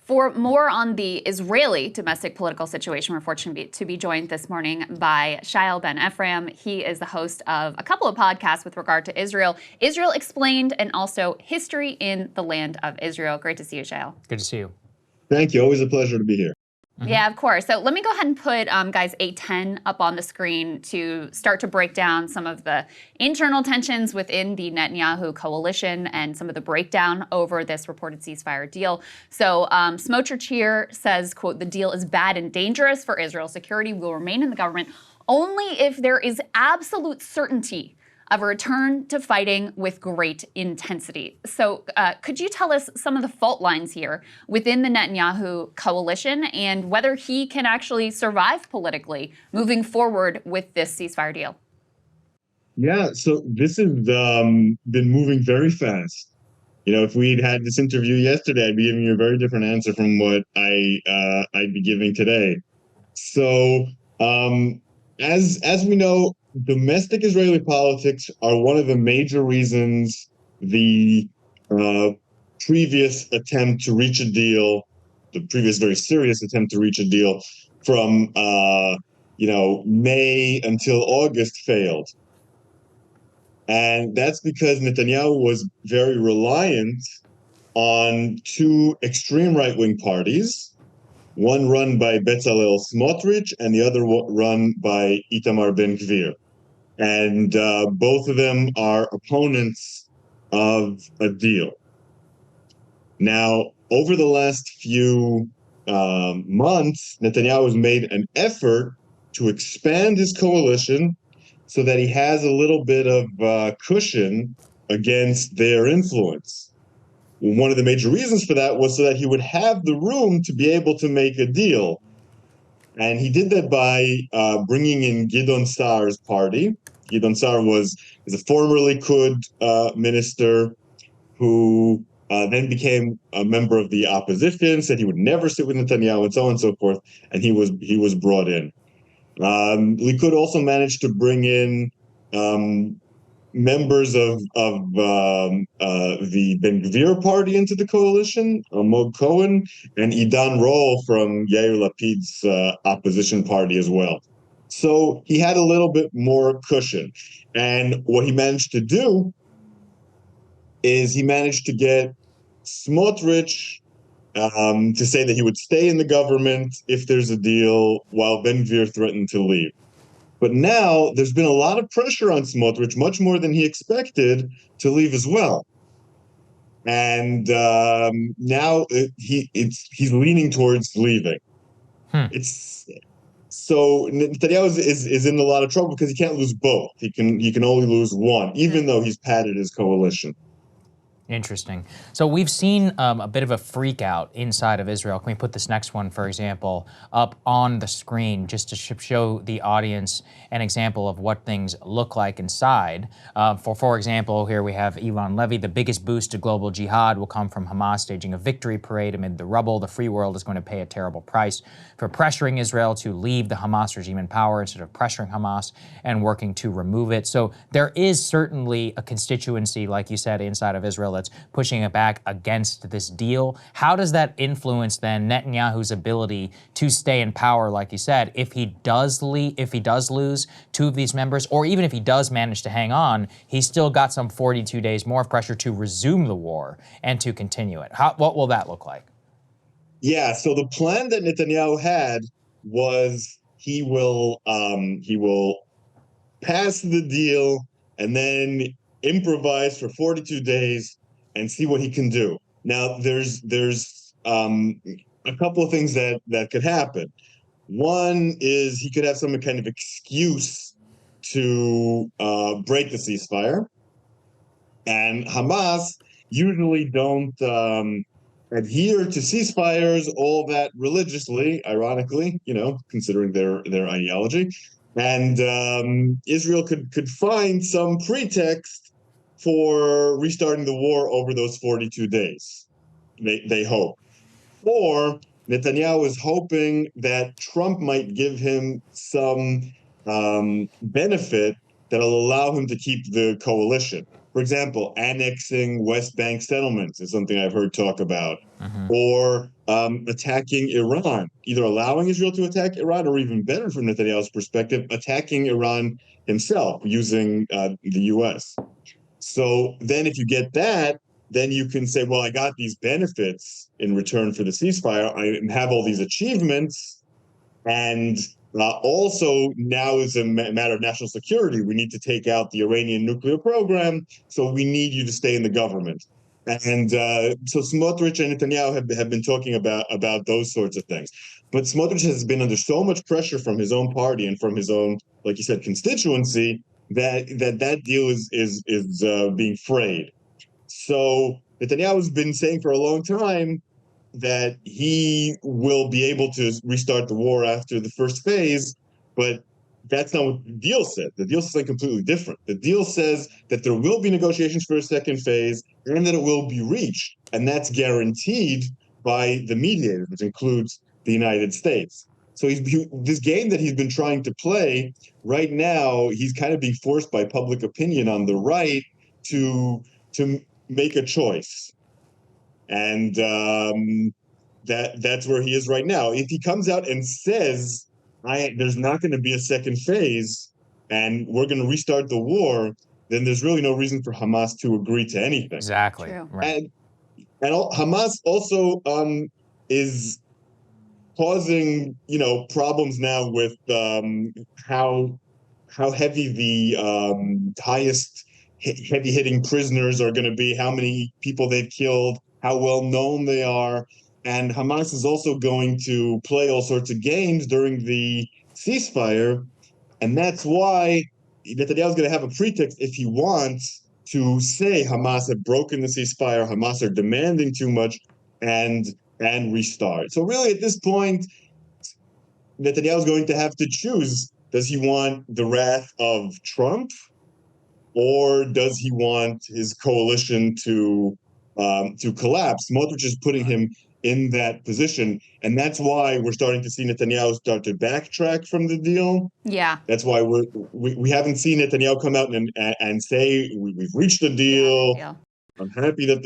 For more on the Israeli domestic political situation, we're fortunate to be joined this morning by Shael Ben Ephraim. He is the host of a couple of podcasts with regard to Israel, Israel Explained, and also History in the Land of Israel. Great to see you, Shael. Good to see you. Thank you. Always a pleasure to be here. Yeah, of course. So let me go ahead and put, guys, A10 up on the screen to start to break down some of the internal tensions within the Netanyahu coalition and some of the breakdown over this reported ceasefire deal. So Smotrich here says, quote, "The deal is bad and dangerous for Israel's security. We will remain in the government only if there is absolute certainty of a return to fighting with great intensity." So could you tell us some of the fault lines here within the Netanyahu coalition and whether he can actually survive politically moving forward with this ceasefire deal? Yeah, so this has been moving very fast. You know, if we'd had this interview yesterday, I'd be giving you a very different answer from what I'd be giving today. So as we know, domestic Israeli politics are one of the major reasons the previous attempt to reach a deal, the previous very serious attempt to reach a deal from, May until August failed. And that's because Netanyahu was very reliant on two extreme right-wing parties, one run by Bezalel Smotrich and the other run by Itamar Ben-Gvir. And both of them are opponents of a deal. Now, over the last few months, Netanyahu has made an effort to expand his coalition so that he has a little bit of cushion against their influence. One of the major reasons for that was so that he would have the room to be able to make a deal. And he did that by bringing in Gideon Saar's party. Gideon Saar is a former Likud minister who then became a member of the opposition, said he would never sit with Netanyahu, and so on and so forth. And he was brought in. Likud also managed to bring in members of the Ben-Gvir party into the coalition, Almog Cohen, and Idan Rol from Yair Lapid's opposition party as well. So he had a little bit more cushion. And what he managed to do is he managed to get Smotrich to say that he would stay in the government if there's a deal, while Ben-Gvir threatened to leave. But now there's been a lot of pressure on Smotrich, much more than he expected, to leave as well. And now he's leaning towards leaving. So Netanyahu is in a lot of trouble because he can't lose both. He can only lose one, even though he's padded his coalition. Interesting. So we've seen a bit of a freak out inside of Israel. Can we put this next one, for example, up on the screen just to show the audience an example of what things look like inside? For example, here we have Ilan Levy. The biggest boost to global jihad will come from Hamas staging a victory parade amid the rubble. The free world is going to pay a terrible price for pressuring Israel to leave the Hamas regime in power instead of pressuring Hamas and working to remove it. So there is certainly a constituency, like you said, inside of Israel that's pushing it back against this deal. How does that influence then Netanyahu's ability to stay in power, like you said, if he does lose two of these members, or even if he does manage to hang on, he's still got some 42 days more of pressure to resume the war and to continue it. What will that look like? Yeah, so the plan that Netanyahu had was he will pass the deal and then improvise for 42 days and see what he can do. Now, there's a couple of things that could happen. One is he could have some kind of excuse to break the ceasefire. And Hamas usually don't adhere to ceasefires all that religiously, ironically, considering their ideology. And Israel could find some pretext for restarting the war over those 42 days, they hope. Or Netanyahu is hoping that Trump might give him some benefit that'll allow him to keep the coalition. For example, annexing West Bank settlements is something I've heard talk about, or attacking Iran, either allowing Israel to attack Iran, or even better from Netanyahu's perspective, attacking Iran himself using the U.S. So then if you get that, then you can say, well, I got these benefits in return for the ceasefire. I have all these achievements. And also now is a matter of national security. We need to take out the Iranian nuclear program. So we need you to stay in the government. And so Smotrich and Netanyahu have been talking about those sorts of things. But Smotrich has been under so much pressure from his own party and from his own, like you said, constituency that deal is being frayed. So Netanyahu has been saying for a long time that he will be able to restart the war after the first phase, but that's not what the deal said. The deal says something completely different. The deal says that there will be negotiations for a second phase and that it will be reached. And that's guaranteed by the mediators, which includes the United States. So this game that he's been trying to play right now, he's kind of being forced by public opinion on the right to make a choice. And that's where he is right now. If he comes out and says, there's not going to be a second phase and we're going to restart the war, then there's really no reason for Hamas to agree to anything. Exactly. Right. And Hamas also is causing, problems now with how heavy the highest heavy-hitting prisoners are going to be, how many people they've killed, how well known they are. And Hamas is also going to play all sorts of games during the ceasefire. And that's why Netanyahu is going to have a pretext if he wants to say Hamas have broken the ceasefire, Hamas are demanding too much, and restart. So really at this point, Netanyahu is going to have to choose. Does he want the wrath of Trump, or does he want his coalition to collapse? Smotrich is putting him in that position, and that's why we're starting to see Netanyahu start to backtrack from the deal. Yeah, that's why we haven't seen Netanyahu come out and say we've reached a deal. Yeah. I'm happy that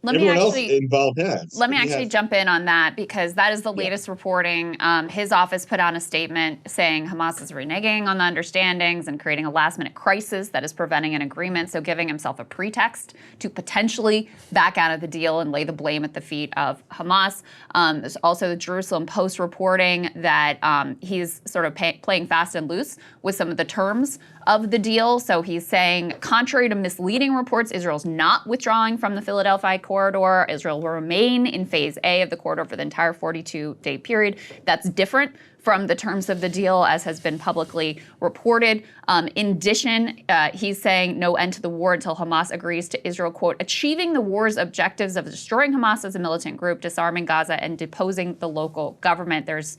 everyone else involved has. Let me actually jump in on that, because that is the latest reporting. His office put out a statement saying Hamas is reneging on the understandings and creating a last-minute crisis that is preventing an agreement, so giving himself a pretext to potentially back out of the deal and lay the blame at the feet of Hamas. There's also the Jerusalem Post reporting that he's sort of playing fast and loose with some of the terms of the deal. So he's saying, contrary to misleading reports, Israel's not withdrawing from the Philadelphia corridor. Israel will remain in phase A of the corridor for the entire 42-day period. That's different from the terms of the deal, as has been publicly reported. In addition, he's saying no end to the war until Hamas agrees to Israel, quote, achieving the war's objectives of destroying Hamas as a militant group, disarming Gaza, and deposing the local government. There's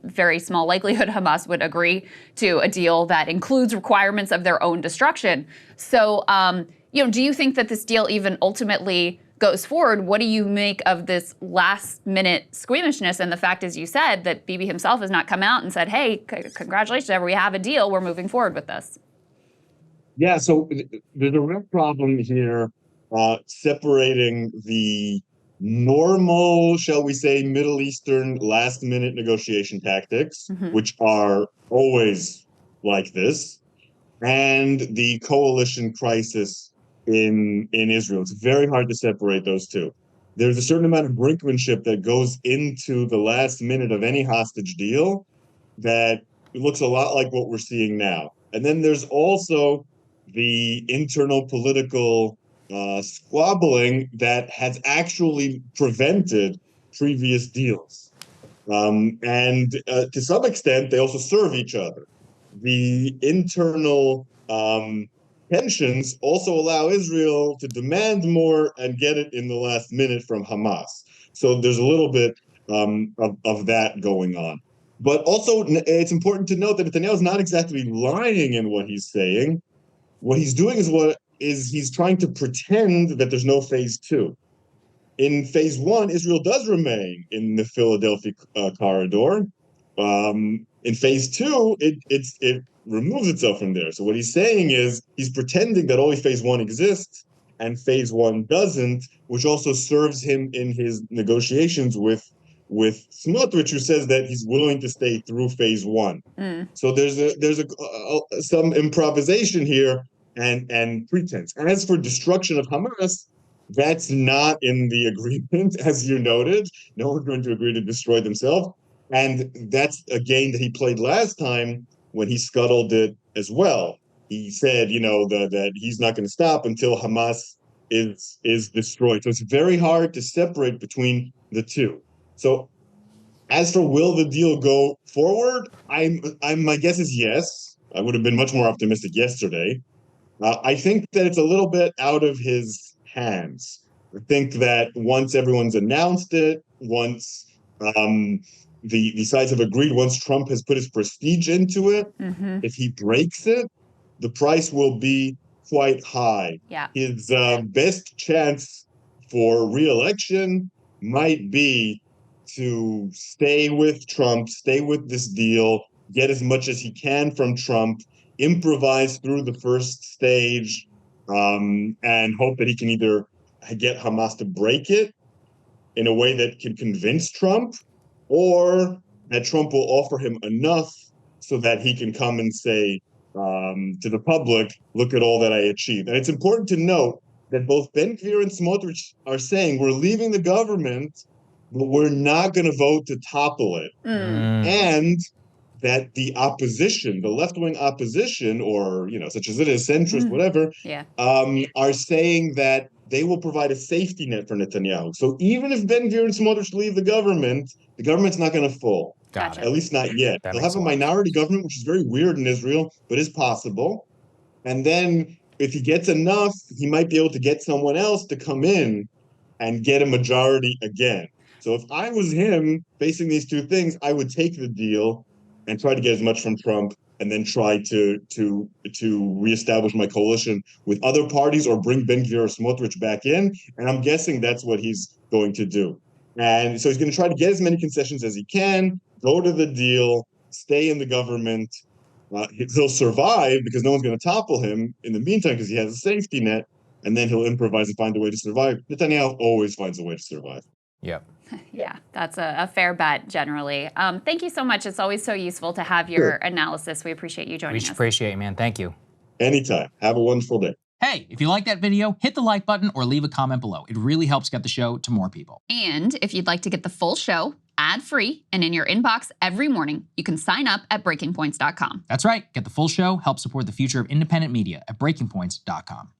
very small likelihood Hamas would agree to a deal that includes requirements of their own destruction. So, do you think that this deal even ultimately goes forward? What do you make of this last-minute squeamishness and the fact, as you said, that Bibi himself has not come out and said, hey, congratulations, we have a deal, we're moving forward with this? Yeah, so there's a real problem here separating the normal, shall we say, Middle Eastern last-minute negotiation tactics, which are always like this, and the coalition crisis in Israel. It's very hard to separate those two. There's a certain amount of brinkmanship that goes into the last minute of any hostage deal that looks a lot like what we're seeing now. And then there's also the internal political squabbling that has actually prevented previous deals. And to some extent, they also serve each other. The internal tensions also allow Israel to demand more and get it in the last minute from Hamas. So there's a little bit of that going on. But also, it's important to note that Netanyahu is not exactly lying in what he's saying. What he's doing is he's trying to pretend that there's no phase two. In phase one, Israel does remain in the Philadelphia corridor. In phase two, it removes itself from there. So what he's saying is he's pretending that only phase one exists and phase one doesn't, which also serves him in his negotiations with Smotrich, who says that he's willing to stay through phase one. So there's some improvisation here and pretense. As for destruction of Hamas, that's not in the agreement, as you noted. No one's going to agree to destroy themselves. And that's a game that he played last time when he scuttled it as well. He said, that he's not going to stop until Hamas is destroyed. So it's very hard to separate between the two. So as for will the deal go forward, my guess is yes. I would have been much more optimistic yesterday. I think that it's a little bit out of his hands. I think that once everyone's announced it, once the sides have agreed, once Trump has put his prestige into it, if he breaks it, the price will be quite high. Yeah. His best chance for re-election might be to stay with Trump, stay with this deal, get as much as he can from Trump, improvise through the first stage, and hope that he can either get Hamas to break it in a way that can convince Trump, or that Trump will offer him enough so that he can come and say to the public, look at all that I achieved. And it's important to note that both Ben-Gvir and Smotrich are saying we're leaving the government, but we're not going to vote to topple it. And that the opposition, the left-wing opposition, or, such as it is, centrist, whatever, are saying that they will provide a safety net for Netanyahu. So even if Ben-Gvir and Smotrich leave the government's not going to fall. Got it. At least not yet. They'll have a minority government, which is very weird in Israel, but is possible. And then if he gets enough, he might be able to get someone else to come in and get a majority again. So if I was him facing these two things, I would take the deal and try to get as much from Trump, and then try to reestablish my coalition with other parties or bring Ben-Gvir or Smotrich back in. And I'm guessing that's what he's going to do. And so he's going to try to get as many concessions as he can, go to the deal, stay in the government. He'll survive because no one's going to topple him in the meantime because he has a safety net, and then he'll improvise and find a way to survive. Netanyahu always finds a way to survive. Yep. Yeah, that's a fair bet generally. Thank you so much. It's always so useful to have your analysis. We appreciate you joining us. We appreciate it, man. Thank you. Anytime. Have a wonderful day. Hey, if you like that video, hit the like button or leave a comment below. It really helps get the show to more people. And if you'd like to get the full show ad-free and in your inbox every morning, you can sign up at breakingpoints.com. That's right. Get the full show, help support the future of independent media at breakingpoints.com.